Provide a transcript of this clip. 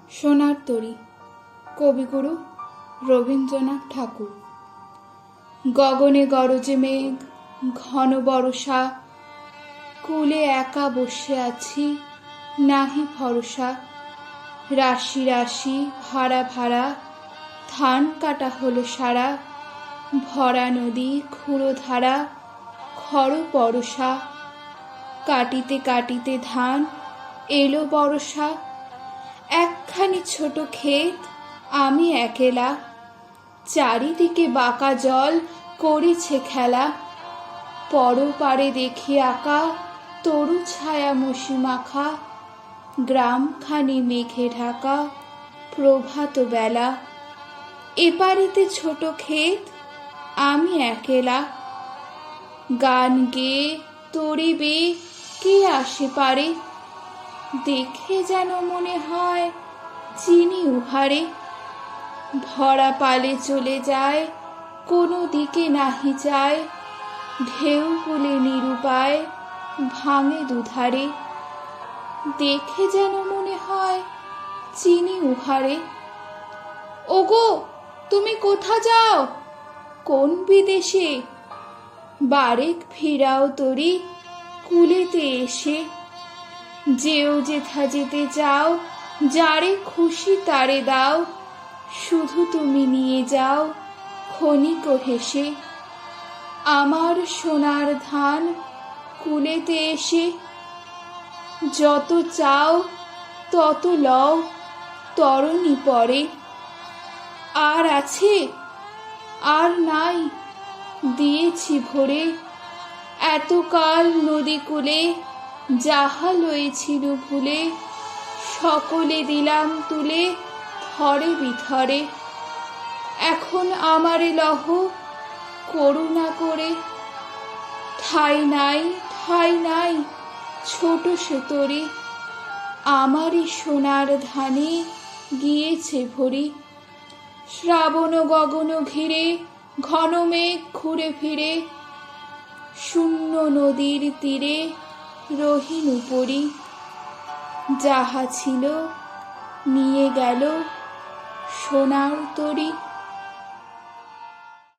সোনার তরী, কবিগুরু রবীন্দ্রনাথ ঠাকুর। গগনে গরজে মেঘ, ঘন বরষা, কূলে একা বসে আছি, নাহি ভরসা। রাশি রাশি ভাড়া ভাড়া, ধান কাটা হলো সারা, ভরা নদী খুঁড়ো ধারা, খর পরশা। কাটিতে কাটিতে ধান এলো বরষা, একখানি ছোট ক্ষেত, আমি একেলা। চারিদিকে বাঁকা জল করেছে খেলা, পরপারে দেখি আঁকা তরু ছায়া মসি মাখা। গ্রামখানি মেঘে ঢাকা, প্রভাত বেলা। এপারিতে ছোট ক্ষেত, আমি একেলা। গান গেয়ে তরি বেয়ে কে আসে পারে, দেখে যেন মনে হয় চিনি উহারে। ভরা পালে চলে যায়, কোনো দিকে নাহি যায়, ঢেউ কুলে নিরুপায় ভাঙে দুধারে। দেখে যেন মনে হয় চিনি উহারে। ওগো, তুমি কোথা যাও, কোন বিদেশে? বারেক ফিরাও তরি কুলেতে এসে। যেও যেথা যেতে চাও, যারে খুশি তারে দাও, শুধু তুমি নিয়ে যাও ক্ষণিক হেসে। আমার সোনার ধান কুলেতে এসে, যত চাও তত লও তরণী পরে। আর আছে আর নাই, দিয়েছি ভরে, এতকাল নদী কূলে যাহা লয়েছিল ভুলে, সকলে দিলাম তুলে থরে বিথরে। এখন আমারে লহ করুণা করে, ঠাই নাই ঠাই নাই ছোট সে তরি, আমারই সোনার ধানে গিয়েছে ভরি। শ্রাবণ গগন ঘিরে ঘন মেঘ ঘুরে ফিরে, শূন্য নদীর তীরে রহিনু পরি। যাহা ছিল নিয়ে গেল সোনার তরী।